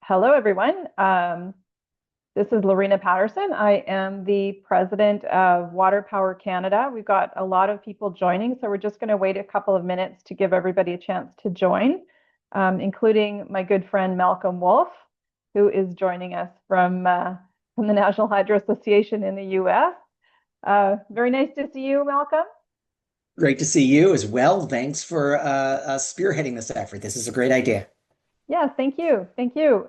Hello, everyone. This is Lorena Patterson. I am the president of WaterPower Canada. We've got a lot of people joining, so we're just going to wait a couple of minutes to give everybody a chance to join, including my good friend Malcolm Woolf, who is joining us from the National Hydropower Association in the US. Very nice to see you, Malcolm. Great to see you as well. Thanks for spearheading this effort. This is a great idea. Yes, thank you. Thank you.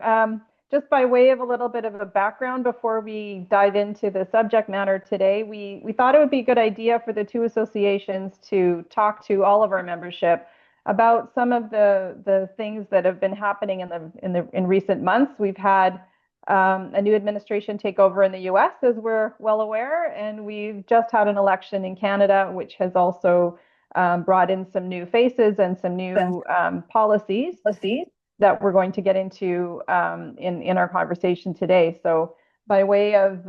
Just by way of a little bit of a background before we dive into the subject matter today, we thought it would be a good idea for the two associations to talk to all of our membership about some of the things that have been happening in recent months. We've had a new administration take over in the US, as we're well aware, and we've just had an election in Canada, which has also brought in some new faces and some new policies that we're going to get into in our conversation today. So by way of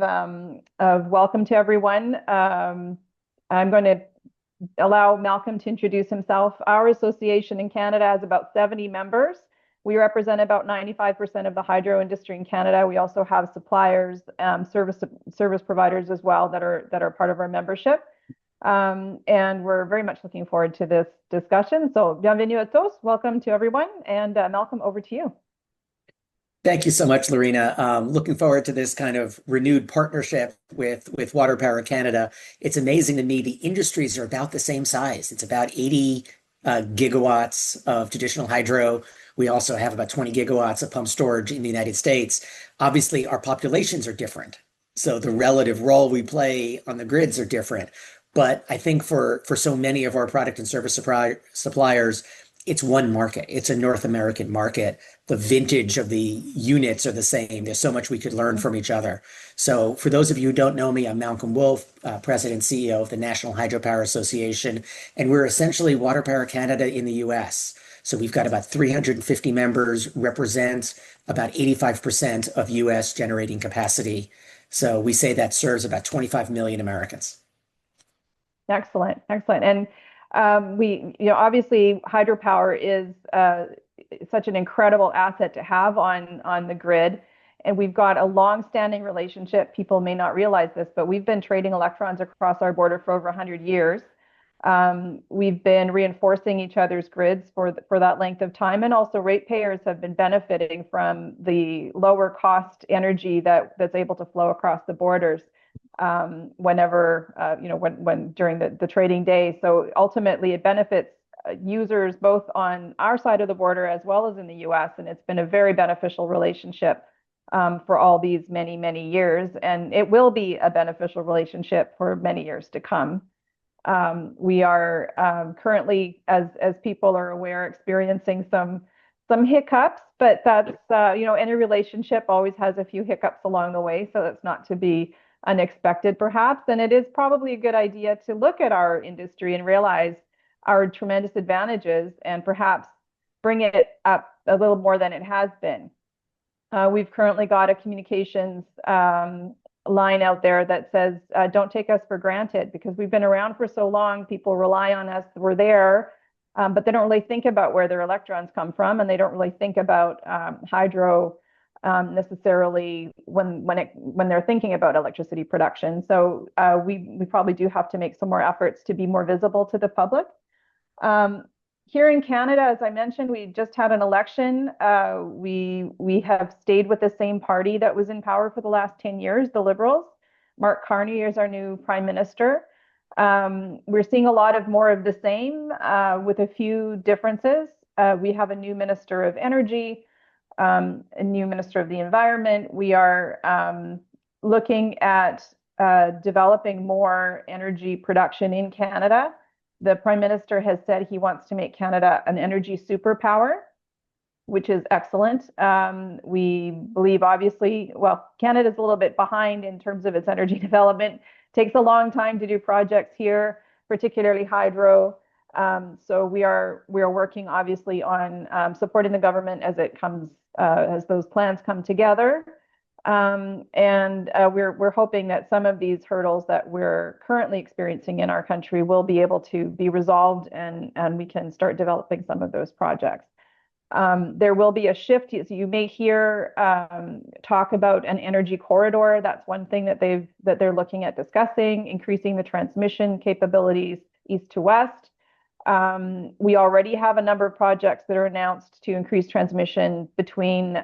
welcome to everyone, I'm going to allow Malcolm to introduce himself. Our association in Canada has about 70 members. We represent about 95% of the hydro industry in Canada. We also have suppliers, service providers as well that are part of our membership. And we're very much looking forward to this discussion. So, bienvenue à tous. Welcome to everyone. And Malcolm, over to you. Thank you so much, Lorena. Looking forward to this kind of renewed partnership with WaterPower Canada. It's amazing to me. The industries are about the same size. It's about 80 gigawatts of traditional hydro. We also have about 20 gigawatts of pump storage in the United States. Obviously, our populations are different. So the relative role we play on the grids are different. But I think for so many of our product and service suppliers, it's one market. It's a North American market. The vintage of the units are the same. There's so much we could learn from each other. So for those of you who don't know me, I'm Malcolm Woolf, President and CEO of the National Hydropower Association, and we're essentially WaterPower Canada in the US. So we've got about 350 members, represent about 85% of US generating capacity. So we say that serves about 25 million Americans. Excellent, excellent. And obviously hydropower is such an incredible asset to have on the grid. And we've got a long-standing relationship. People may not realize this, but we've been trading electrons across our border for over 100 years. We've been reinforcing each other's grids for that length of time. And also ratepayers have been benefiting from the lower cost energy that's able to flow across the borders. Whenever, when during the trading day. So ultimately it benefits users both on our side of the border as well as in the US. And it's been a very beneficial relationship for all these many, many years. And it will be a beneficial relationship for many years to come. We are currently, as people are aware, experiencing some hiccups, but that's, any relationship always has a few hiccups along the way. So that's not to be unexpected, perhaps. And it is probably a good idea to look at our industry and realize our tremendous advantages and perhaps bring it up a little more than it has been. We've currently got a communications line out there that says, don't take us for granted, because we've been around for so long. People rely on us. We're there, but they don't really think about where their electrons come from, and they don't really think about hydro necessarily when they're thinking about electricity production. So we probably do have to make some more efforts to be more visible to the public. Here in Canada, as I mentioned, we just had an election. We have stayed with the same party that was in power for the last 10 years, the Liberals. Mark Carney is our new Prime Minister. We're seeing a lot of more of the same with a few differences. We have a new Minister of Energy, a new Minister of the Environment. We are looking at developing more energy production in Canada. The Prime Minister has said he wants to make Canada an energy superpower, which is excellent. We believe, obviously, well, Canada's a little bit behind in terms of its energy development. It takes a long time to do projects here, particularly hydro. So we are working, obviously, on supporting the government as it comes, as those plans come together. We're hoping that some of these hurdles that we're currently experiencing in our country will be able to be resolved, and we can start developing some of those projects. There will be a shift. So you may hear talk about an energy corridor. That's one thing that they're looking at discussing, increasing the transmission capabilities east to west. We already have a number of projects that are announced to increase transmission between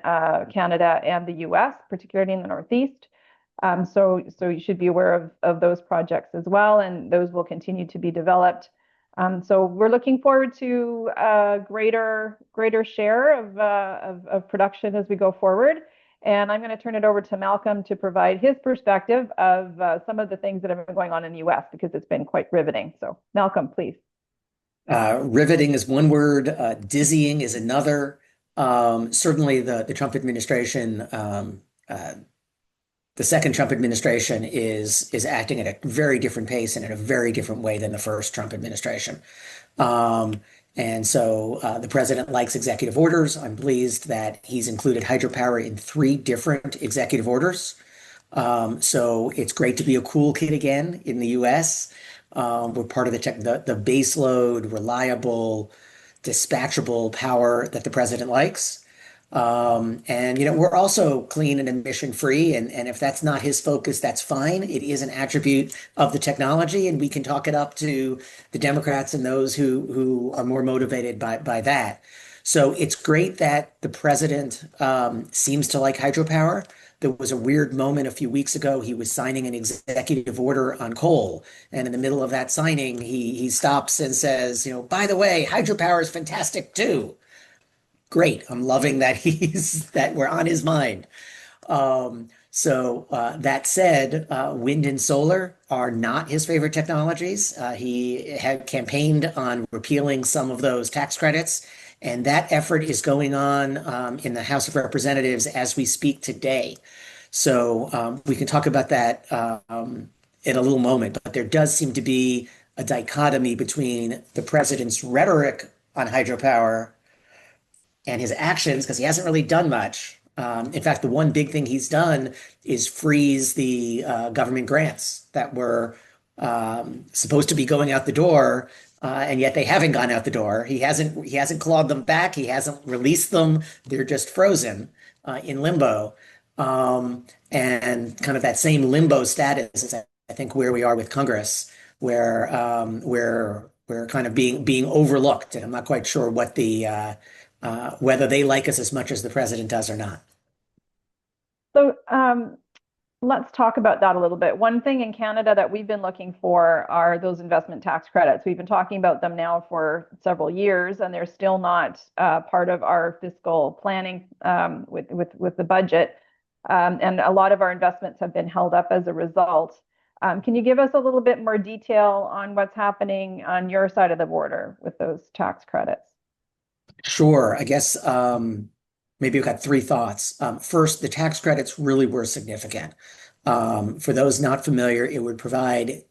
Canada and the US, particularly in the Northeast. So you should be aware of those projects as well, and those will continue to be developed. So we're looking forward to a greater share of production as we go forward. And I'm going to turn it over to Malcolm to provide his perspective of some of the things that have been going on in the US, because it's been quite riveting. So Malcolm, please. Riveting is one word, dizzying is another. Certainly the Trump administration, the second Trump administration is acting at a very different pace and in a very different way than the first Trump administration. And so the president likes executive orders. I'm pleased that he's included hydropower in 3 different executive orders. So it's great to be a cool kid again in the US. We're part of the baseload, reliable, dispatchable power that the president likes. And we're also clean and emission free. And if that's not his focus, that's fine. It is an attribute of the technology, and we can talk it up to the Democrats and those who are more motivated by that. So it's great that the president seems to like hydropower. There was a weird moment a few weeks ago. He was signing an executive order on coal. And in the middle of that signing, he stops and says, by the way, hydropower is fantastic too. Great. I'm loving that that we're on his mind. That said, wind and solar are not his favorite technologies. He had campaigned on repealing some of those tax credits, and that effort is going on in the House of Representatives as we speak today. So we can talk about that in a little moment, but there does seem to be a dichotomy between the president's rhetoric on hydropower and his actions, because he hasn't really done much. In fact, the one big thing he's done is freeze the government grants that were supposed to be going out the door, and yet they haven't gone out the door. He hasn't clawed them back. He hasn't released them. They're just frozen in limbo. And kind of that same limbo status is, I think, where we are with Congress, where we're kind of being overlooked, and I'm not quite sure what whether they like us as much as the president does or not. So let's talk about that a little bit. One thing in Canada that we've been looking for are those investment tax credits. We've been talking about them now for several years, and they're still not part of our fiscal planning with the budget. And a lot of our investments have been held up as a result. Can you give us a little bit more detail on what's happening on your side of the border with those tax credits? Sure. I guess maybe we've got 3 thoughts. First, the tax credits really were significant. For those not familiar, it would provide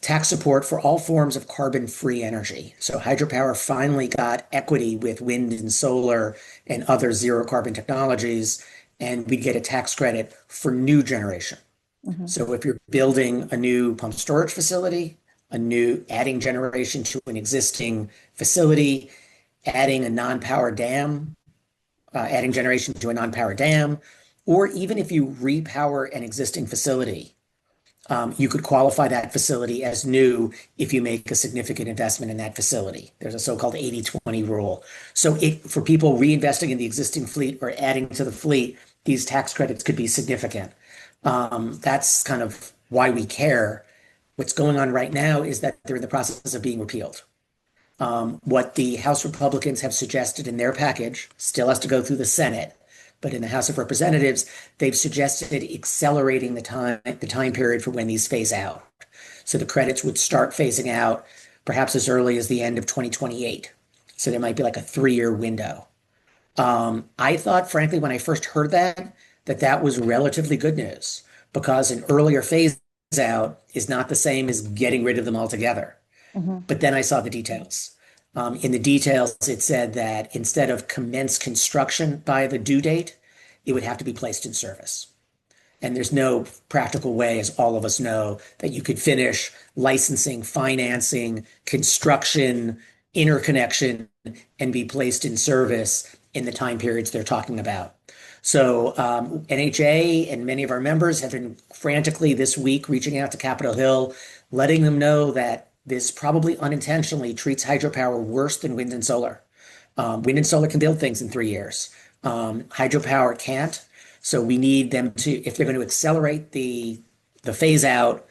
tax support for all forms of carbon-free energy. So hydropower finally got equity with wind and solar and other zero-carbon technologies, and we'd get a tax credit for new generation. Mm-hmm. So if you're building a new pump storage facility, adding generation to an existing facility, adding a non-power dam, adding generation to a non-power dam, or even if you repower an existing facility, you could qualify that facility as new if you make a significant investment in that facility. There's a so-called 80/20 rule. So for people reinvesting in the existing fleet or adding to the fleet, these tax credits could be significant. That's kind of why we care. What's going on right now is that they're in the process of being repealed. What the House Republicans have suggested in their package still has to go through the Senate, but in the House of Representatives, they've suggested accelerating the time period for when these phase out. So the credits would start phasing out perhaps as early as the end of 2028. So there might be like a 3-year window. I thought, frankly, when I first heard that was relatively good news, because an earlier phase out is not the same as getting rid of them altogether. Mm-hmm. But then I saw the details. In the details, it said that instead of commence construction by the due date, it would have to be placed in service. And there's no practical way, as all of us know, that you could finish licensing, financing, construction, interconnection and be placed in service in the time periods they're talking about. So NHA and many of our members have been frantically this week reaching out to Capitol Hill, letting them know that this probably unintentionally treats hydropower worse than wind and solar. Wind and solar can build things in 3 years. Hydropower can't. So we need them to, if they're going to accelerate the phase out,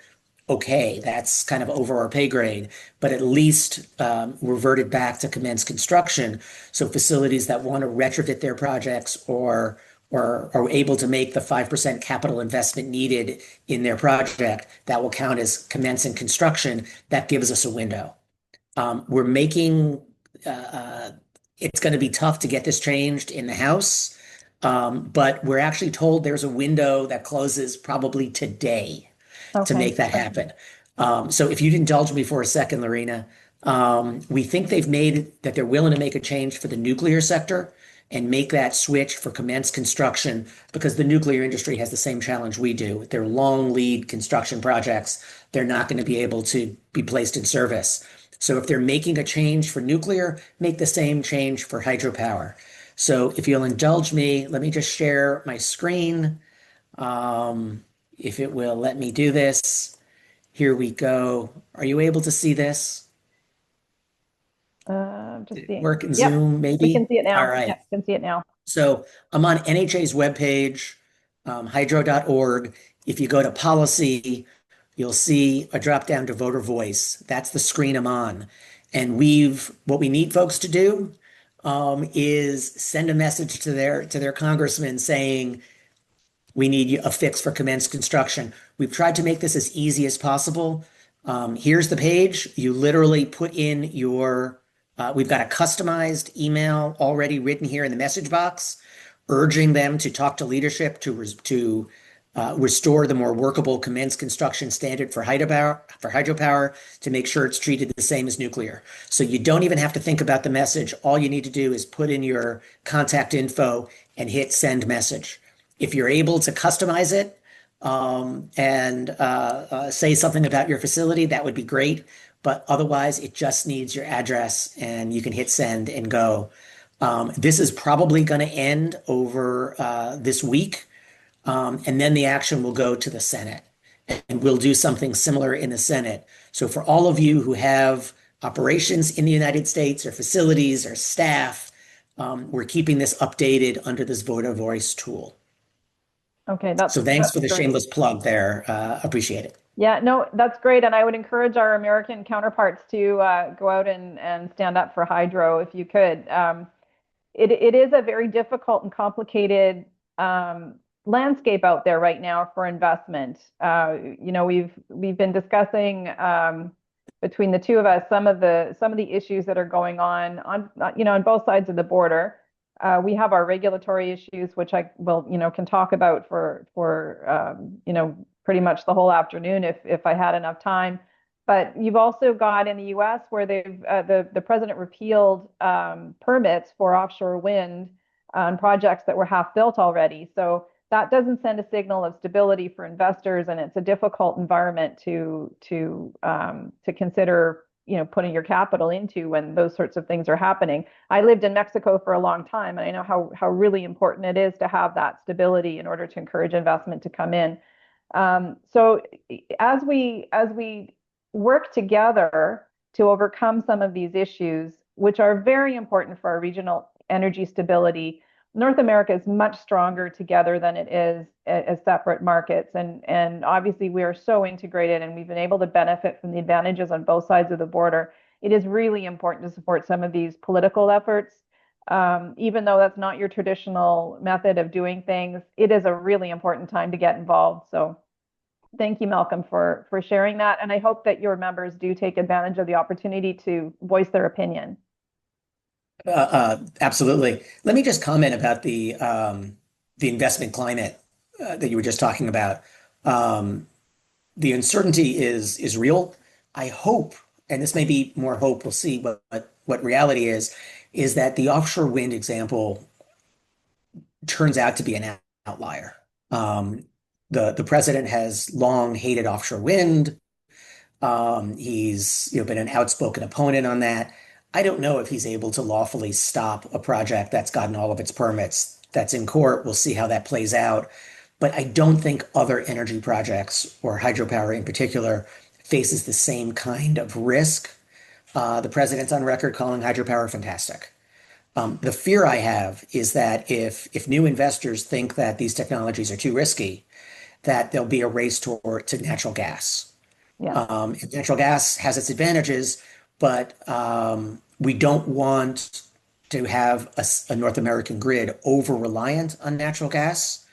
okay, that's kind of over our pay grade, but at least revert it back to commence construction. So facilities that want to retrofit their projects or are able to make the 5% capital investment needed in their project, that will count as commencing construction. That gives us a window. We're making, it's going to be tough to get this changed in the House, but we're actually told there's a window that closes probably today to Okay. make that happen. So if you'd indulge me for a second, Lorena, we think they've made that they're willing to make a change for the nuclear sector and make that switch for commenced construction because the nuclear industry has the same challenge we do. With their long lead construction projects, they're not going to be able to be placed in service. So if they're making a change for nuclear, make the same change for hydropower. So if you'll indulge me, let me just share my screen. If it will let me do this. Here we go. Are you able to see this? Just Did it seeing. work in Yep, Zoom, we can maybe? see it All now. right. Yep, can see it now. So I'm on NHA's webpage, hydro.org. If you go to policy, you'll see a drop down to voter voice. That's the screen I'm on. And what we need folks to do is send a message to their congressman saying, we need a fix for commenced construction. We've tried to make this as easy as possible. Here's the page. You literally put in we've got a customized email already written here in the message box, urging them to talk to leadership to restore the more workable commenced construction standard for hydropower to make sure it's treated the same as nuclear. So you don't even have to think about the message. All you need to do is put in your contact info and hit send message. If you're able to customize it and say something about your facility, that would be great. But otherwise, it just needs your address and you can hit send and go. This is probably going to end over this week. And then the action will go to the Senate. And we'll do something similar in the Senate. So for all of you who have operations in the United States or facilities or staff, we're keeping this updated under this voter voice tool. Okay, So thanks that's for the great. shameless plug there. Appreciate it. Yeah, no, that's great. And I would encourage our American counterparts to go out and stand up for hydro if you could. It is a very difficult and complicated landscape out there right now for investment. We've been discussing between the two of us some of the issues that are going on both sides of the border. We have our regulatory issues, which I will can talk about for pretty much the whole afternoon if I had enough time. But you've also got in the U.S. where the president repealed permits for offshore wind on projects that were half built already. So that doesn't send a signal of stability for investors, and it's a difficult environment to consider putting your capital into when those sorts of things are happening. I lived in Mexico for a long time, and I know how really important it is to have that stability in order to encourage investment to come in. So as we work together to overcome some of these issues, which are very important for our regional energy stability, North America is much stronger together than it is as separate markets. And obviously we are so integrated and we've been able to benefit from the advantages on both sides of the border. It is really important to support some of these political efforts. Even though that's not your traditional method of doing things, it is a really important time to get involved. So thank you, Malcolm, for sharing that. And I hope that your members do take advantage of the opportunity to voice their opinion. Absolutely. Let me just comment about the investment climate that you were just talking about. The uncertainty is real. I hope, and this may be more hope, we'll see what reality is that the offshore wind example turns out to be an outlier. The president has long hated offshore wind. He's been an outspoken opponent on that. I don't know if he's able to lawfully stop a project that's gotten all of its permits. That's in court. We'll see how that plays out. But I don't think other energy projects, or hydropower in particular, faces the same kind of risk. The president's on record calling hydropower fantastic. The fear I have is that if new investors think that these technologies are too risky, that there'll be a race to natural gas. Yeah, And natural gas has its advantages, but we don't want to have a North American grid over reliant on natural gas.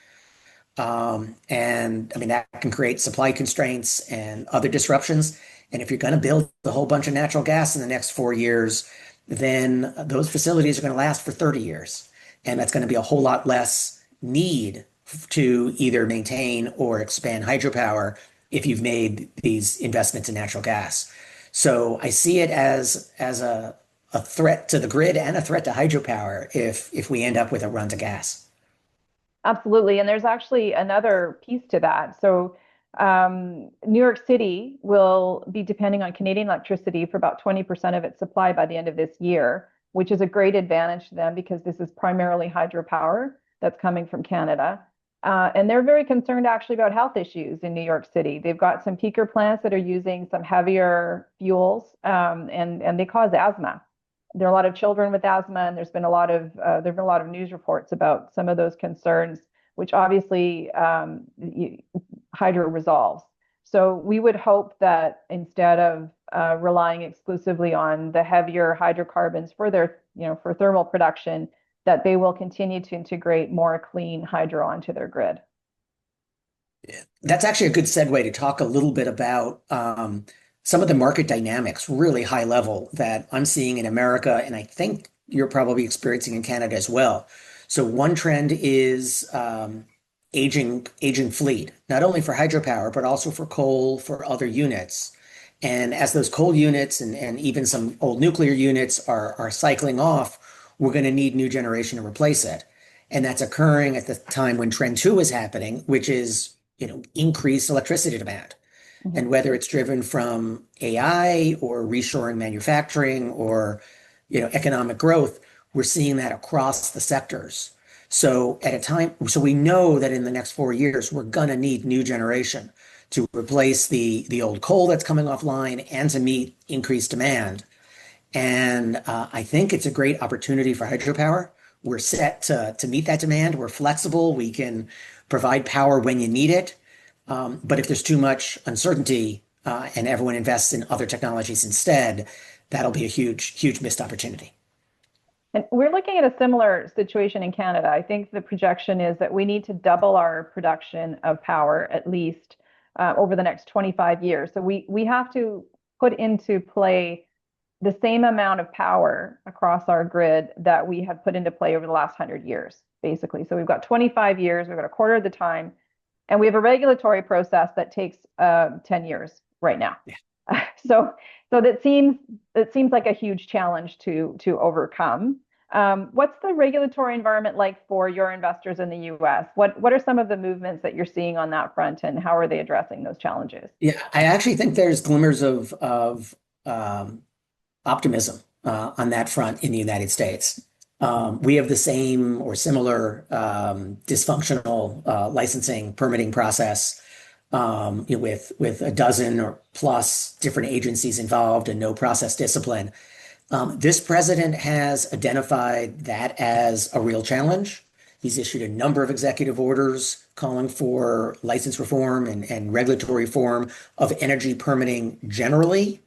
And I mean, that can create supply constraints and other disruptions. And if you're going to build a whole bunch of natural gas in the next 4 years, then those facilities are going to last for 30 years. And that's going to be a whole lot less need to either maintain or expand hydropower if you've made these investments in natural gas. So I see it as a threat to the grid and a threat to hydropower if we end up with a run to gas. absolutely. And there's actually another piece to that. So New York City will be depending on Canadian electricity for about 20% of its supply by the end of this year, which is a great advantage to them because this is primarily hydropower that's coming from Canada. And they're very concerned actually about health issues in New York City. They've got some peaker plants that are using some heavier fuels, and they cause asthma. There are a lot of children with asthma, and there've been a lot of news reports about some of those concerns, which obviously hydro resolves. So we would hope that instead of relying exclusively on the heavier hydrocarbons for for thermal production, that they will continue to integrate more clean hydro onto their grid. That's actually a good segue to talk a little bit about some of the market dynamics, really high level, that I'm seeing in America, and I think you're probably experiencing in Canada as well. So one trend is aging fleet, not only for hydropower, but also for coal, for other units. And as those coal units and even some old nuclear units are cycling off, we're going to need new generation to replace it. And that's occurring at the time when trend two is happening, which is, increased electricity demand. Mhm. And whether it's driven from AI or reshoring manufacturing or, economic growth, we're seeing that across the sectors. So so we know that in the next 4 years, we're going to need new generation to replace the old coal that's coming offline and to meet increased demand. And I think it's a great opportunity for hydropower. We're set to meet that demand. We're flexible. We can provide power when you need it. But if there's too much uncertainty and everyone invests in other technologies instead, that'll be a huge, huge missed opportunity. And we're looking at a similar situation in Canada. I think the projection is that we need to double our production of power at least over the next 25 years. So we have to put into play the same amount of power across our grid that we have put into play over the last 100 years, basically. So we've got 25 years, we've got a quarter of the time, and we have a regulatory process that takes 10 years right now. Yeah. So that seems like a huge challenge to overcome. What's the regulatory environment like for your investors in the US? What are some of the movements that you're seeing on that front, and how are they addressing those challenges? Yeah, I actually think there's glimmers of optimism on that front in the United States. We have the same or similar dysfunctional licensing permitting process with a dozen or plus different agencies involved and no process discipline. This president has identified that as a real challenge. He's issued a number of executive orders calling for license reform and regulatory reform of energy permitting generally.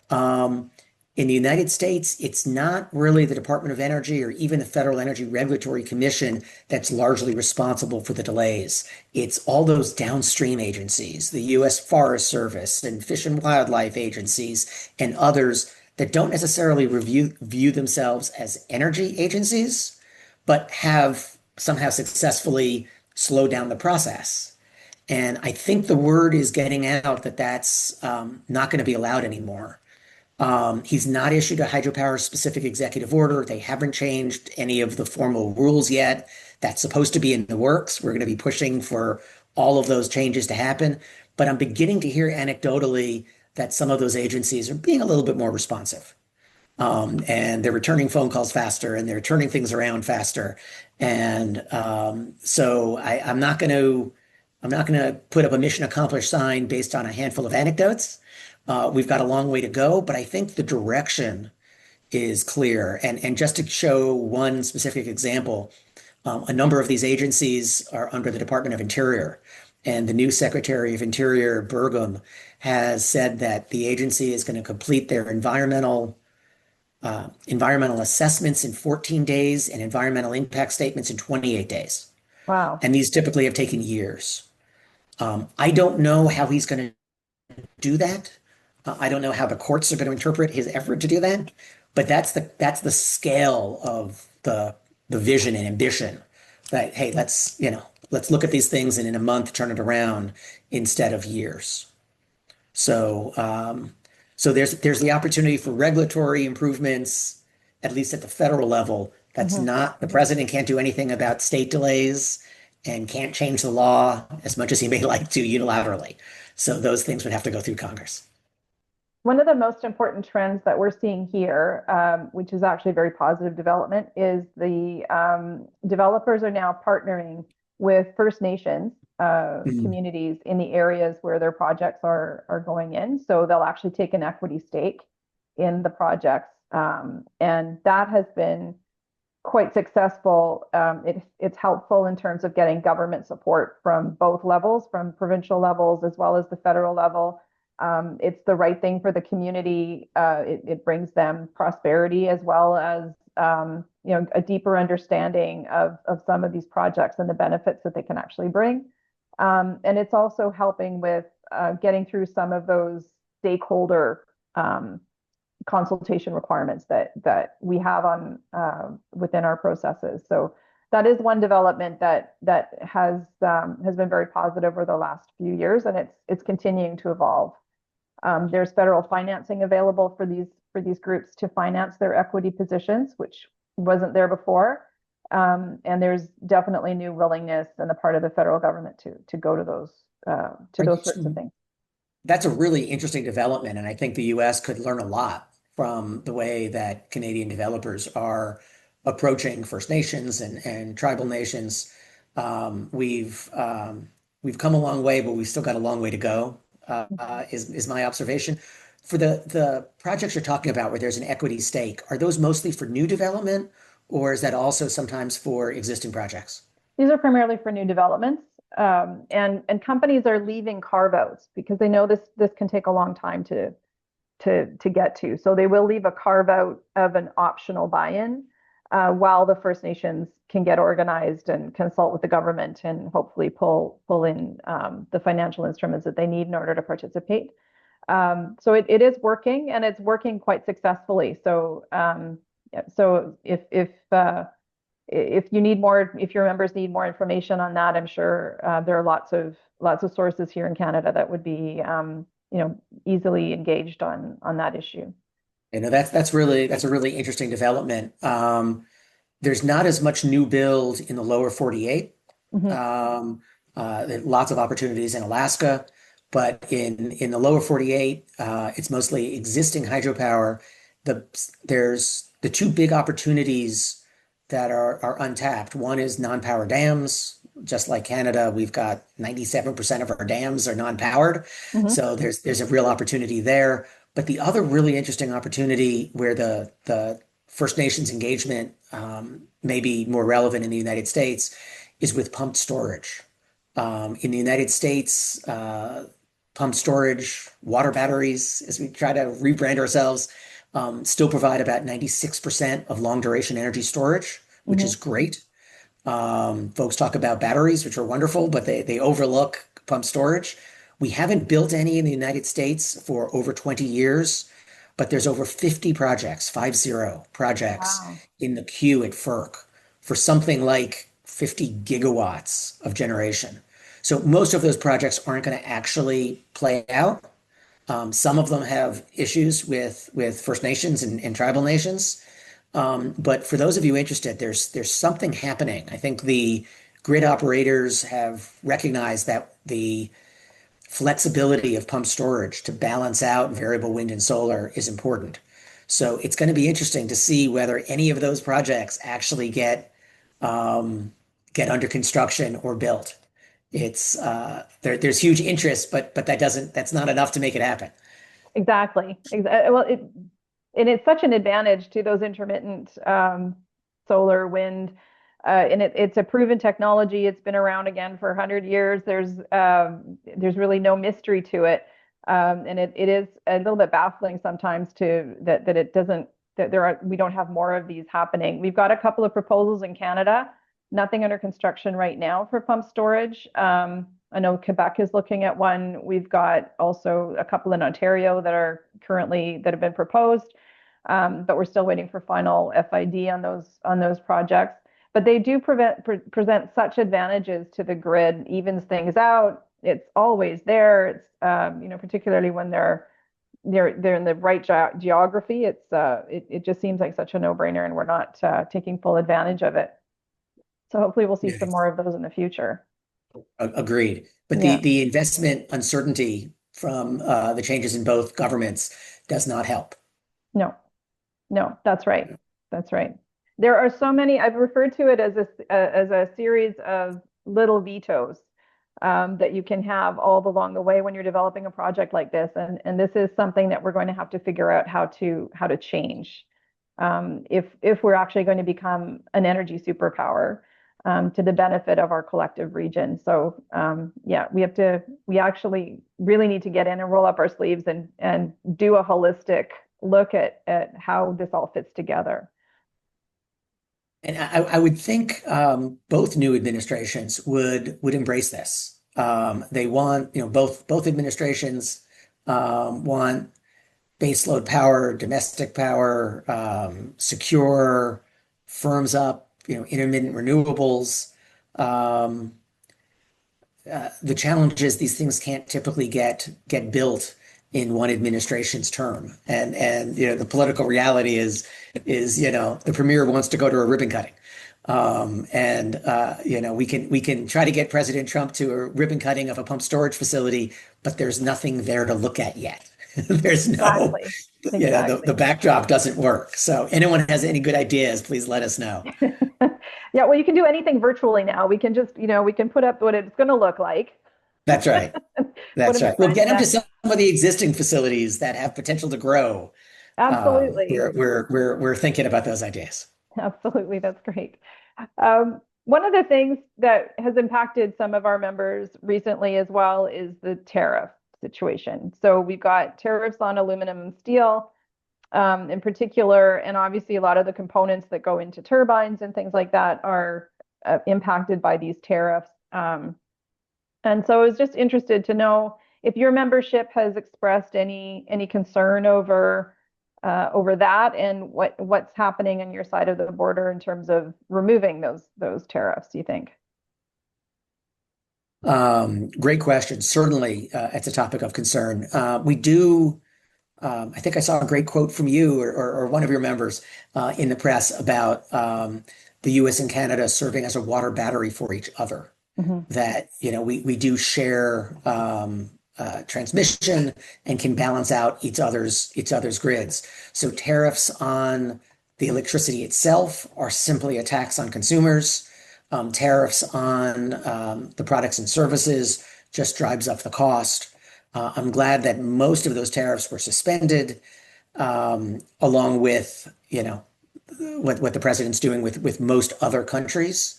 In the United States, it's not really the Department of Energy or even the Federal Energy Regulatory Commission that's largely responsible for the delays. It's all those downstream agencies, the U.S. Forest Service and Fish and Wildlife agencies and others that don't necessarily view themselves as energy agencies, but have somehow successfully slowed down the process. And I think the word is getting out that that's not going to be allowed anymore. He's not issued a hydropower specific executive order. They haven't changed any of the formal rules yet. That's supposed to be in the works. We're going to be pushing for all of those changes to happen. But I'm beginning to hear anecdotally that some of those agencies are being a little bit more responsive. And they're returning phone calls faster, and they're turning things around faster. And so I'm not going to put up a mission accomplished sign based on a handful of anecdotes. We've got a long way to go, but I think the direction is clear. And just to show one specific example, a number of these agencies are under the Department of Interior. And the new Secretary of Interior, Burgum, has said that the agency is going to complete their environmental assessments in 14 days and environmental impact statements in 28 days. Wow. And these typically have taken years. I don't know how he's going to do that. I don't know how the courts are going to interpret his effort to do that, but that's the scale of the vision and ambition. That hey, let's look at these things and in a month turn it around instead of years. So so there's the opportunity for regulatory improvements, at least at the federal level. That's Mhm. not the president can't do anything about state delays and can't change the law as much as he may like to unilaterally. So those things would have to go through Congress. One of the most important trends that we're seeing here, which is actually a very positive development, is the developers are now partnering with First Nations Mm. communities in the areas where their projects are going in. So they'll actually take an equity stake in the projects, and that has been quite successful. It's helpful in terms of getting government support from both levels, from provincial levels as well as the federal level. It's the right thing for the community. It brings them prosperity as well as a deeper understanding of some of these projects and the benefits that they can actually bring. And it's also helping with getting through some of those stakeholder consultation requirements that we have on within our processes. So that is one development that has been very positive over the last few years, and it's continuing to evolve. There's federal financing available for these groups to finance their equity positions, which wasn't there before. And there's definitely new willingness on the part of the federal government to go to those sorts of things. That's a really interesting development, and I think the US could learn a lot from the way that Canadian developers are approaching First Nations and tribal nations. Um, we've we've come a long way, but we've still got a long way to go, is my observation. For the projects you're talking about where there's an equity stake, are those mostly for new development, or is that also sometimes for existing projects? These are primarily for new developments, and companies are leaving carve outs because they know this can take a long time to get to. So they will leave a carve out of an optional buy-in while the First Nations can get organized and consult with the government and hopefully pull in the financial instruments that they need in order to participate. So it is working, and it's working quite successfully. So yeah, so if you need more, if your members need more information on that, I'm sure there are lots of sources here in Canada that would be easily engaged on that issue. That's a really interesting development. There's not as much new build in the lower 48. Mhm. There are lots of opportunities in Alaska, but in the lower 48, it's mostly existing hydropower. The there's the two big opportunities that are untapped. One is non-power dams. Just like Canada, we've got 97% of our dams are non-powered. Mhm. So there's a real opportunity there. But the other really interesting opportunity where the First Nations engagement may be more relevant in the United States is with pumped storage. In the United States, pumped storage, water batteries, as we try to rebrand ourselves, still provide about 96% of long duration energy storage, which is Mhm. great. Folks talk about batteries, which are wonderful, but they overlook pump storage. We haven't built any in the United States for over 20 years, but there's over 50 projects, 50 projects Wow. in the queue at FERC for something like 50 gigawatts of generation. So most of those projects aren't going to actually play out. Some of them have issues with First Nations and tribal nations. But for those of you interested, there's something happening. I think the grid operators have recognized that the flexibility of pump storage to balance out variable wind and solar is important. So it's going to be interesting to see whether any of those projects actually um, get under construction or built. There's huge interest, but that's not enough to make it happen. Exactly. Well, and it's such an advantage to those intermittent solar, wind, and it's a proven technology. It's been around again for 100 years. There's really no mystery to it, and it is a little bit baffling sometimes to that it doesn't that we don't have more of these happening. We've got a couple of proposals in Canada, nothing under construction right now for pump storage. I know Quebec is looking at one. We've got also a couple in Ontario that have been proposed, but we're still waiting for final FID on those projects. But they do present such advantages to the grid, evens things out. It's always there. It's particularly when they're in the right geography. It just seems like such a no-brainer, and we're not taking full advantage of it. So hopefully we'll see some more of those in the future. Agreed. But Yeah. the investment uncertainty from the changes in both governments does not help. No, no, that's right. That's right. There are so many, I've referred to it as a series of little vetoes that you can have all along the way when you're developing a project like this. And this is something that we're going to have to figure out how to change if we're actually going to become an energy superpower to the benefit of our collective region. So yeah, we actually really need to get in and roll up our sleeves and do a holistic look at how this all fits together. And I would think both new administrations would embrace this. They want, both administrations want baseload power, domestic power, secure, firms up, intermittent renewables. Um, the challenge is these things can't typically get built in one administration's term, and the political reality is the premier wants to go to a ribbon cutting, and we can try to get President Trump to a ribbon cutting of a pump storage facility, but there's nothing there to look at yet. There's no, Exactly. the Exactly. backdrop doesn't work. So anyone has any good ideas, please let us know. Yeah, well, you can do anything virtually now. We can just, we can put up what it's going to look like, That's right. put That's an right. We'll event get them to next. some of the existing facilities that have potential to grow. Absolutely. We're thinking about those ideas. Absolutely. That's great. One of the things that has impacted some of our members recently as well is the tariff situation. So we've got tariffs on aluminum and steel in particular, and obviously a lot of the components that go into turbines and things like that are impacted by these tariffs. And so I was just interested to know if your membership has expressed any concern over that, and what's happening on your side of the border in terms of removing those tariffs, do you think? Great question. Certainly, it's a topic of concern. We do. I think I saw a great quote from you or one of your members in the press about the U.S. and Canada serving as a water battery for each other. Mhm. That we do share transmission and can balance out each other's grids. So tariffs on the electricity itself are simply a tax on consumers. Tariffs on the products and services just drives up the cost. I'm glad that most of those tariffs were suspended, along with what the president's doing with most other countries.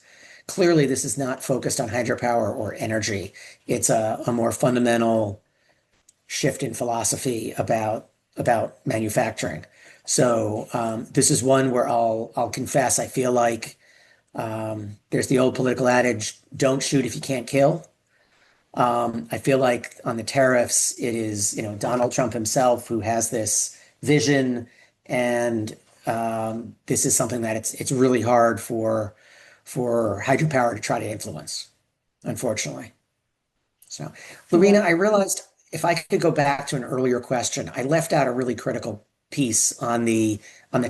Clearly, this is not focused on hydropower or energy. It's a more fundamental shift in philosophy about manufacturing. So this is one where I'll confess I feel like there's the old political adage, "Don't shoot if you can't kill." I feel like on the tariffs, it is Donald Trump himself who has this vision, and this is something that it's really hard for hydropower to try to influence, unfortunately. So, Lorena, Yeah. I realized if I could go back to an earlier question, I left out a really critical piece on the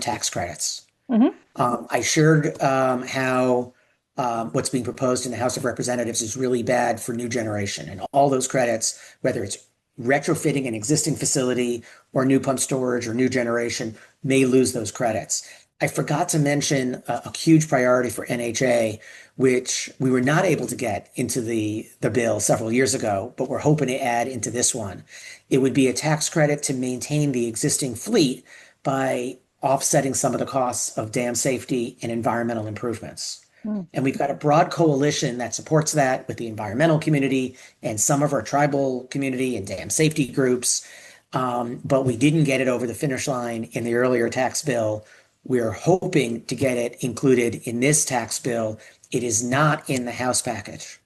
tax credits. Hmm. I shared how what's being proposed in the House of Representatives is really bad for new generation and all those credits, whether it's retrofitting an existing facility or new pump storage or new generation may lose those credits. I forgot to mention a huge priority for NHA, which we were not able to get into the bill several years ago, but we're hoping to add into this one. It would be a tax credit to maintain the existing fleet by offsetting some of the costs of dam safety and environmental improvements. Mm. And we've got a broad coalition that supports that with the environmental community and some of our tribal community and dam safety groups. But we didn't get it over the finish line in the earlier tax bill. We're hoping to get it included in this tax bill. It is not in the House package.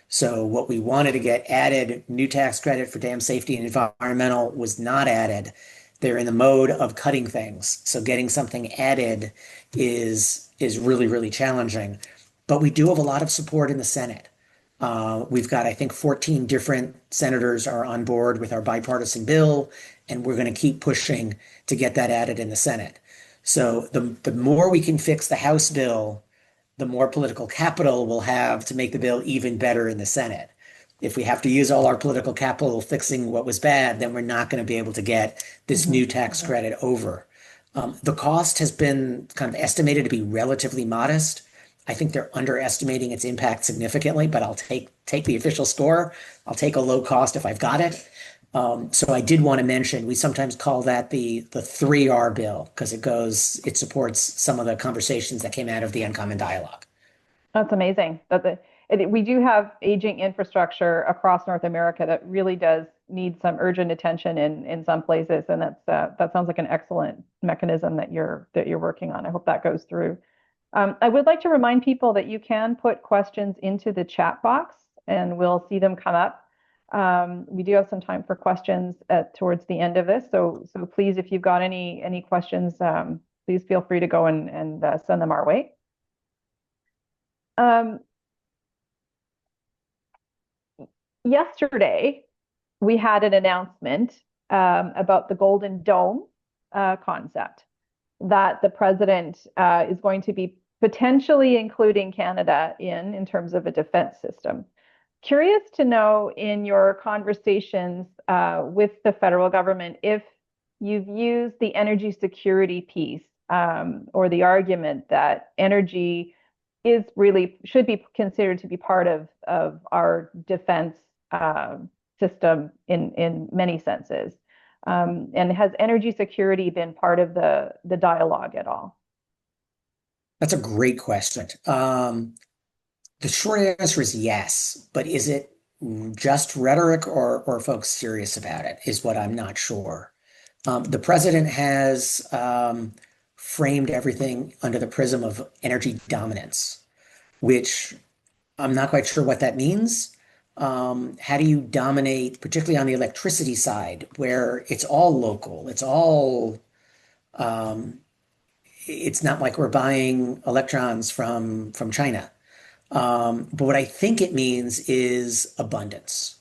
So what we wanted to get added, new tax credit for dam safety and environmental, was not added. They're in the mode of cutting things. So getting something added is really, really challenging. But we do have a lot of support in the Senate. We've got, I think, 14 different senators are on board with our bipartisan bill, and we're going to keep pushing to get that added in the Senate. So the more we can fix the House bill, the more political capital we'll have to make the bill even better in the Senate. If we have to use all our political capital fixing what was bad, then we're not going to be able to get this new tax credit over. The cost has been kind of estimated to be relatively modest. I think they're underestimating its impact significantly, but I'll take the official score. I'll take a low cost if I've got it. So I did want to mention, we sometimes call that the 3R bill because it supports some of the conversations that came out of the Uncommon Dialogue. That's amazing. We do have aging infrastructure across North America that really does need some urgent attention in some places, and that sounds like an excellent mechanism that you're working on. I hope that goes through. I would like to remind people that you can put questions into the chat box, and we'll see them come up. We do have some time for questions towards the end of this, so please, if you've got any questions, please feel free to go and send them our way. Yesterday, we had an announcement about the Golden Dome concept that the president is going to be potentially including Canada in terms of a defense system. Curious to know in your conversations with the federal government if you've used the energy security piece or the argument that energy should be considered to be part of our defense system in many senses. And has energy security been part of the dialogue at all? That's a great question. The short answer is yes, but is it just rhetoric or are folks serious about it is what I'm not sure. The president has framed everything under the prism of energy dominance, which I'm not quite sure what that means. How do you dominate, particularly on the electricity side, where it's all local? It's not like we're buying electrons from China. But what I think it means is abundance.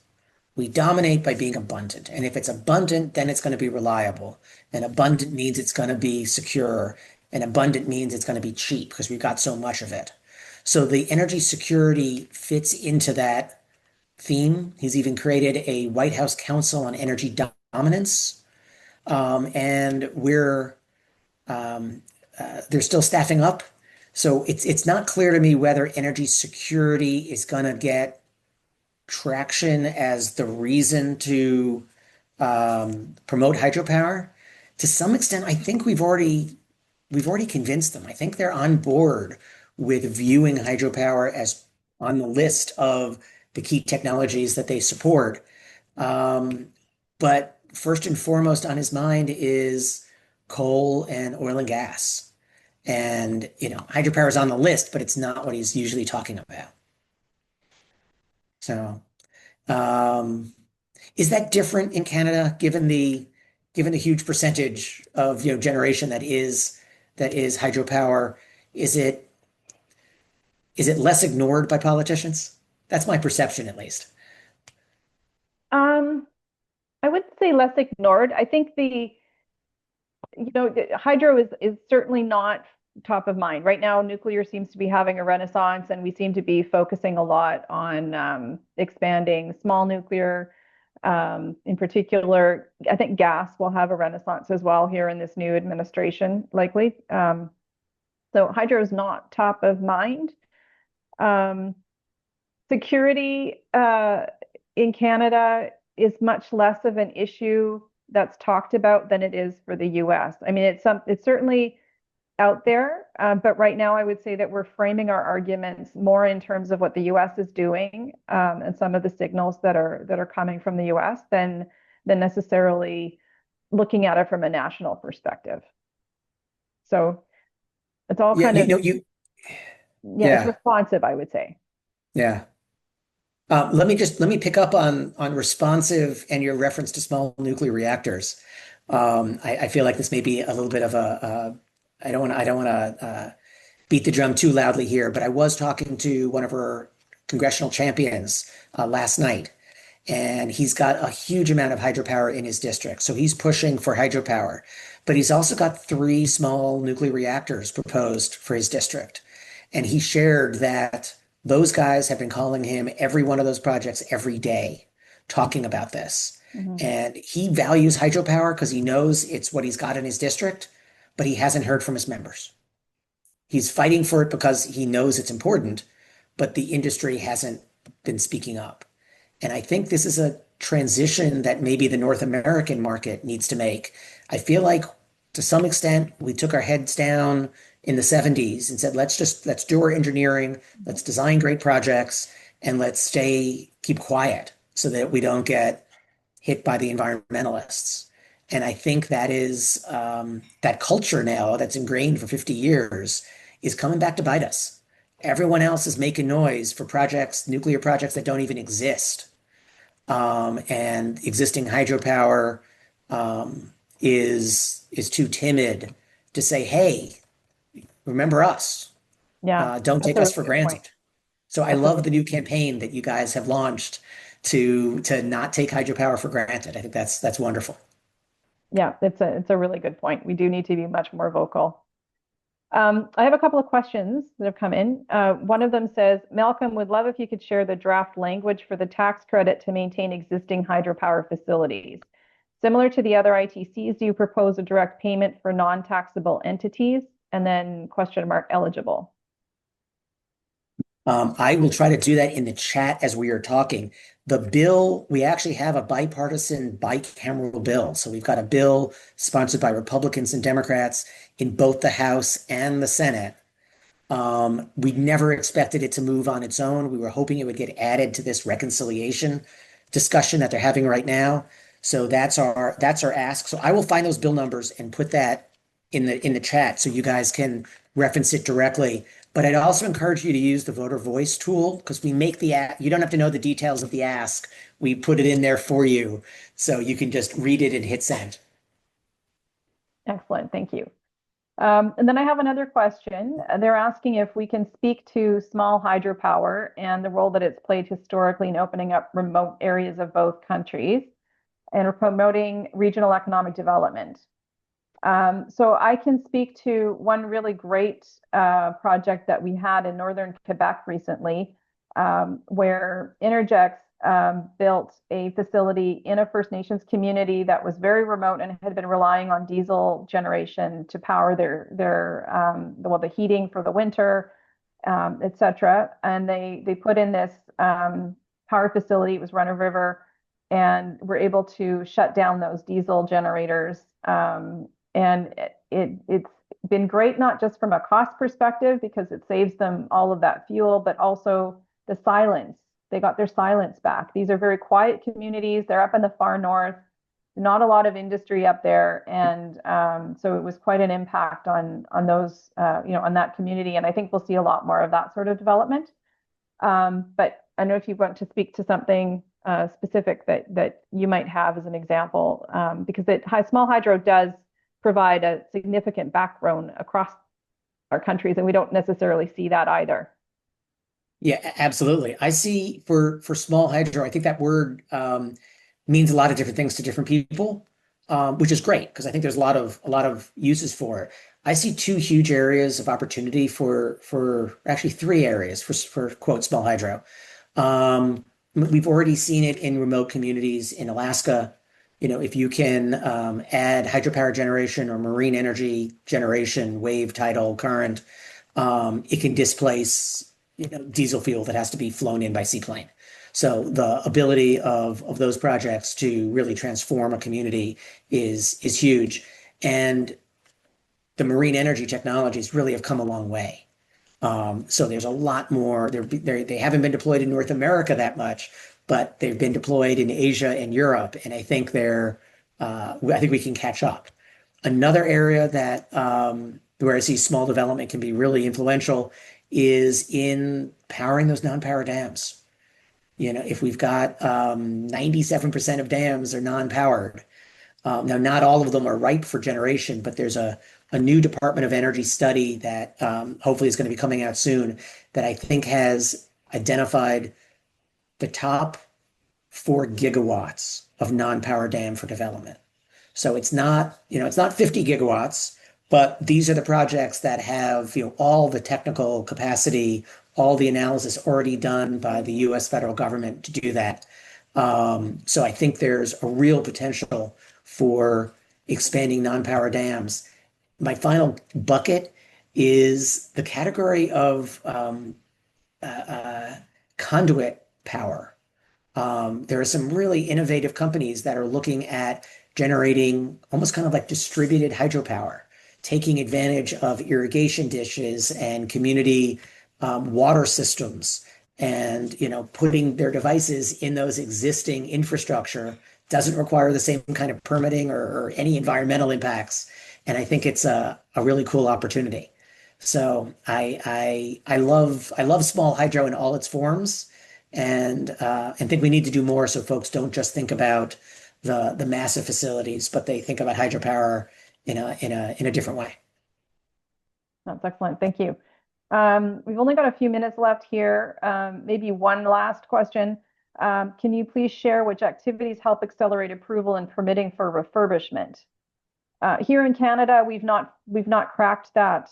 We dominate by being abundant. And if it's abundant, then it's going to be reliable. And abundant means it's going to be secure. And abundant means it's going to be cheap because we've got so much of it. So the energy security fits into that theme. He's even created a White House Council on Energy Dominance. And they're still staffing up. So it's not clear to me whether energy security is going to get traction as the reason to promote hydropower. To some extent, I think we've already convinced them. I think they're on board with viewing hydropower as on the list of the key technologies that they support. But first and foremost on his mind is coal and oil and gas. And, hydropower is on the list, but it's not what he's usually talking about. So, is that different in Canada, given the huge percentage of generation that is hydropower? Is it less ignored by politicians? That's my perception, at least. I wouldn't say less ignored. I think hydro is certainly not top of mind. Right now, nuclear seems to be having a renaissance, and we seem to be focusing a lot on expanding small nuclear, In particular, I think gas will have a renaissance as well here in this new administration, likely. So hydro is not top of mind. Um, Security in Canada is much less of an issue that's talked about than it is for the US. I mean, it's certainly out there, but right now I would say that we're framing our arguments more in terms of what the US is doing, and some of the signals that are coming from the US than necessarily looking at it from a national perspective. So it's all Yeah, kind of, yeah, it's yeah, responsive, I would say. yeah. Let me pick up on responsive and your reference to small nuclear reactors. I feel like this may be a little bit of I don't want to beat the drum too loudly here, but I was talking to one of our congressional champions last night, and he's got a huge amount of hydropower in his district. So he's pushing for hydropower, but he's also got three small nuclear reactors proposed for his district. And he shared that those guys have been calling him every one of those projects every day, talking about this. Mhm. And he values hydropower because he knows it's what he's got in his district, but he hasn't heard from his members. He's fighting for it because he knows it's important, but the industry hasn't been speaking up. And I think this is a transition that maybe the North American market needs to make. I feel like to some extent we took our heads down in the 70s and said, let's do our engineering, let's design great projects, and let's keep quiet so that we don't get hit by the environmentalists. And I think that is that culture now that's ingrained for 50 years is coming back to bite us. Everyone else is making noise for projects, nuclear projects that don't even exist. And existing hydropower is too timid to say, "Hey, remember us. Yeah, Don't that's take a us really for good point. granted." So I That's a love the really new good point. campaign that you guys have launched to not take hydropower for granted. I think that's wonderful. Yeah, it's a really good point. We do need to be much more vocal. I have a couple of questions that have come in. One of them says, Malcolm, would love if you could share the draft language for the tax credit to maintain existing hydropower facilities. Similar to the other ITCs, do you propose a direct payment for non-taxable entities? And then question mark eligible. I will try to do that in the chat as we are talking. The bill, we actually have a bipartisan bicameral bill. So we've got a bill sponsored by Republicans and Democrats in both the House and the Senate. We never expected it to move on its own. We were hoping it would get added to this reconciliation discussion that they're having right now. So that's our ask. So I will find those bill numbers and put that in the chat so you guys can reference it directly. But I'd also encourage you to use the voter voice tool because we make you don't have to know the details of the ask. We put it in there for you so you can just read it and hit send. Excellent, thank you. And then I have another question. They're asking if we can speak to small hydropower and the role that it's played historically in opening up remote areas of both countries and promoting regional economic development. So I can speak to one really great project that we had in northern Quebec recently, where Intergex built a facility in a First Nations community that was very remote and had been relying on diesel generation to power the heating for the winter, etc. And they put in this power facility. It was run a river, and were able to shut down those diesel generators. And it's been great, not just from a cost perspective, because it saves them all of that fuel, but also the silence. They got their silence back. These are very quiet communities. They're up in the far north, not a lot of industry up there. And so it was quite an impact on those, on that community. And I think we'll see a lot more of that sort of development. But I don't know if you want to speak to something specific that you might have as an example, because small hydro does provide a significant backbone across our countries, and we don't necessarily see that either. Yeah, absolutely. I see for small hydro, I think that word means a lot of different things to different people, which is great because I think there's a lot of uses for it. I see two huge areas of opportunity for actually three areas for quote small hydro. We've already seen it in remote communities in Alaska. If you can add hydropower generation or marine energy generation, wave, tidal, current, it can displace, diesel fuel that has to be flown in by seaplane. So the ability of those projects to really transform a community is huge. And the marine energy technologies really have come a long way. So there's a lot more. They haven't been deployed in North America that much, but they've been deployed in Asia and Europe, and I think I think we can catch up. Another area that where I see small development can be really influential is in powering those non-power dams. If we've got 97% of dams are non-powered, now, not all of them are ripe for generation, but there's a new Department of Energy study that hopefully is going to be coming out soon that I think has identified the top 4 gigawatts of non-power dam for development. So it's not 50 gigawatts, but these are the projects that have, all the technical capacity, all the analysis already done by the US federal government to do that. So I think there's a real potential for expanding non-power dams. My final bucket is the category of conduit power. There are some really innovative companies that are looking at generating almost kind of like distributed hydropower, taking advantage of irrigation dishes and community water systems and putting their devices in those existing infrastructure. Doesn't require the same kind of permitting or any environmental impacts. And I think it's a really cool opportunity. So I love small hydro in all its forms, and think we need to do more so folks don't just think about the massive facilities, but they think about hydropower in a different way. That's excellent. Thank you. We've only got a few minutes left here. Maybe one last question. Can you please share which activities help accelerate approval and permitting for refurbishment? Here in Canada, we've not cracked that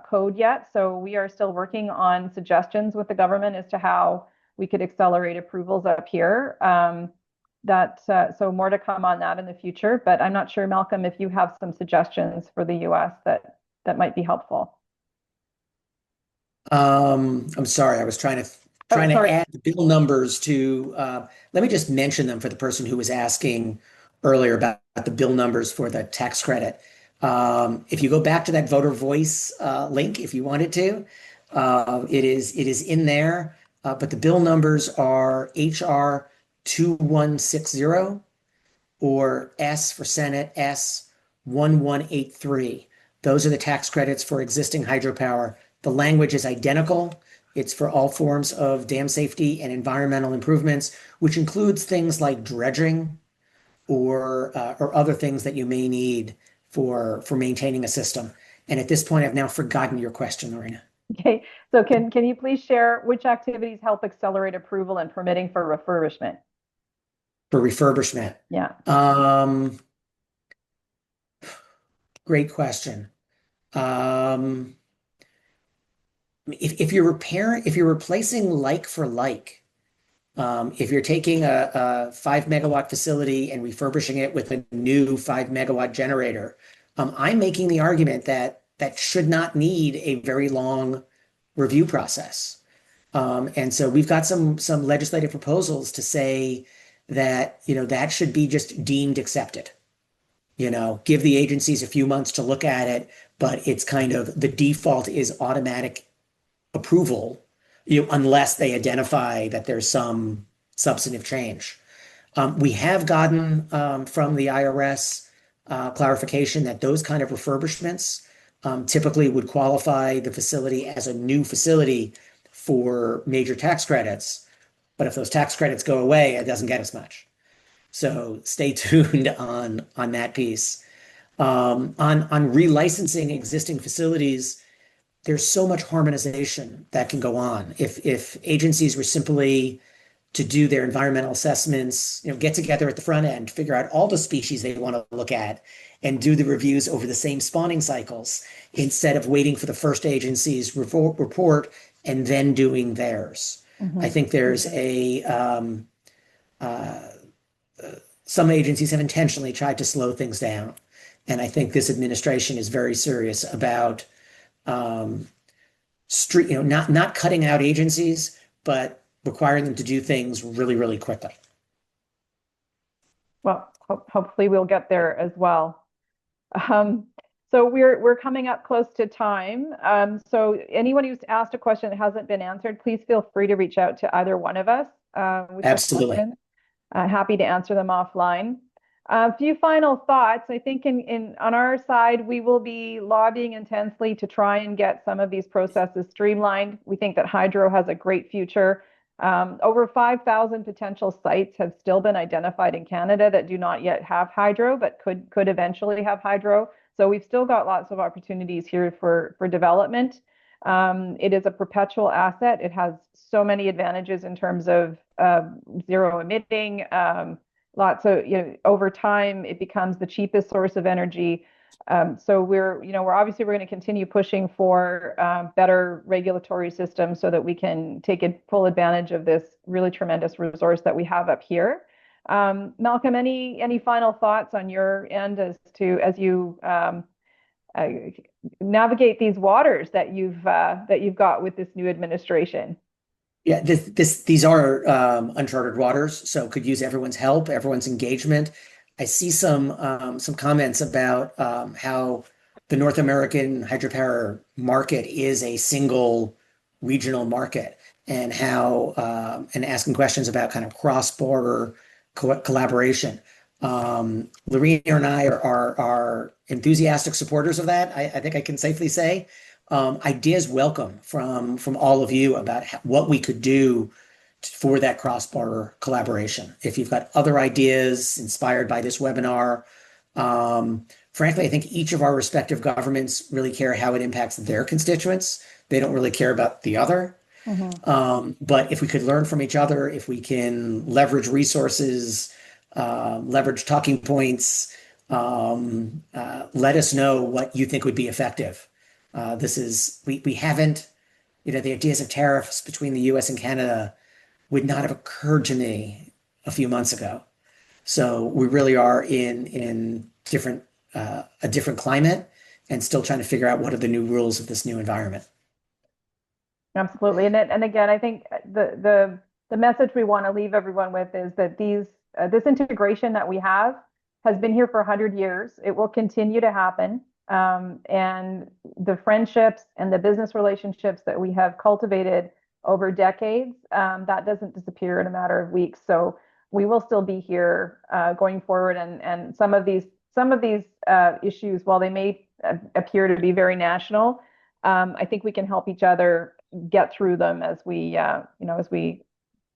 code yet, so we are still working on suggestions with the government as to how we could accelerate approvals up here. So more to come on that in the future, but I'm not sure, Malcolm, if you have some suggestions for the US that might be helpful. I'm sorry, I was trying to add the bill numbers to, let me just mention them for the person who was asking earlier about the bill numbers for the tax credit. If you go back to that voter voice link, if you wanted to, it is in there, but the bill numbers are HR 2160 or S for Senate S 1183. Those are the tax credits for existing hydropower. The language is identical. It's for all forms of dam safety and environmental improvements, which includes things like dredging or other things that you may need for maintaining a system. And at this point, I've now forgotten your question, Lorena. Okay, so can you please share which activities help accelerate approval and permitting for refurbishment? For refurbishment. Yeah. Great question. If you're replacing like for like, if you're taking a 5 megawatt facility and refurbishing it with a new 5 megawatt generator, I'm making the argument that should not need a very long review process. And so we've got some legislative proposals to say that, that should be just deemed accepted. Give the agencies a few months to look at it, but it's kind of the default is automatic approval, unless they identify that there's some substantive change. We have gotten from the IRS clarification that those kind of refurbishments typically would qualify the facility as a new facility for major tax credits. But if those tax credits go away, it doesn't get as much. So stay tuned on that piece. On relicensing existing facilities, there's so much harmonization that can go on. If agencies were simply to do their environmental assessments, get together at the front end, figure out all the species they want to look at, and do the reviews over the same spawning cycles, instead of waiting for the first agency's report and then doing theirs. I Hmm. think there's uh, some agencies have intentionally tried to slow things down. And I think this administration is very serious about um, not cutting out agencies, but requiring them to do things really, really quickly. Well, hopefully we'll get there as well. Um, so we're coming up close to time. So anyone who's asked a question that hasn't been answered, please feel free to reach out to either one of us with your Absolutely. question. Happy to answer them offline. A few final thoughts. I think in on our side, we will be lobbying intensely to try and get some of these processes streamlined. We think that hydro has a great future. Over 5,000 potential sites have still been identified in Canada that do not yet have hydro, but could eventually have hydro. So we've still got lots of opportunities here for development. It is a perpetual asset. It has so many advantages in terms of zero emitting. Lots of, over time, it becomes the cheapest source of energy. So we're obviously we're going to continue pushing for better regulatory systems so that we can take full advantage of this really tremendous resource that we have up here. Malcolm, any final thoughts on your end as you uh, navigate these waters that you've got with this new administration? Yeah, these are uncharted waters, so could use everyone's help, everyone's engagement. I see some comments about how the North American hydropower market is a single regional market, and how and asking questions about kind of cross-border collaboration. Lorena and I are enthusiastic supporters of that. I think I can safely say ideas welcome from all of you about what we could do for that cross-border collaboration. If you've got other ideas inspired by this webinar, frankly, I think each of our respective governments really care how it impacts their constituents. They don't really care about the other. Mhm. But if we could learn from each other, if we can leverage resources, leverage talking points, let us know what you think would be effective. We haven't, the ideas of tariffs between the US and Canada would not have occurred to me a few months ago. So we really are in a different climate and still trying to figure out what are the new rules of this new environment. Absolutely. And again, I think the message we want to leave everyone with is that this integration that we have has been here for 100 years. It will continue to happen. And the friendships and the business relationships that we have cultivated over decades, that doesn't disappear in a matter of weeks. So we will still be here going forward. And some of these issues, while they may appear to be very national, I think we can help each other get through them as we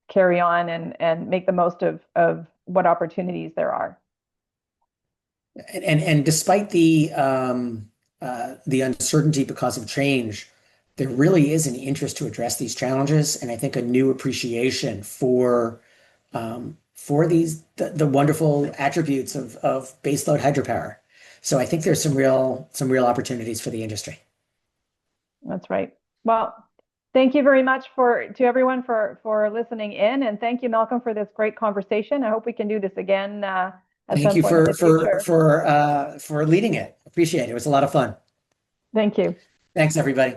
carry on and make the most of what opportunities there are. And despite the uncertainty because of change, there really is an interest to address these challenges, and I think a new appreciation for the wonderful attributes of baseload hydropower. So I think there's some real opportunities for the industry. That's right. Well, thank you very much to everyone for listening in, and thank you, Malcolm, for this great conversation. I hope we can do this again at Thank some you point in for the future. for leading it. Appreciate it. It was a lot of fun. Thank you. Thanks, everybody.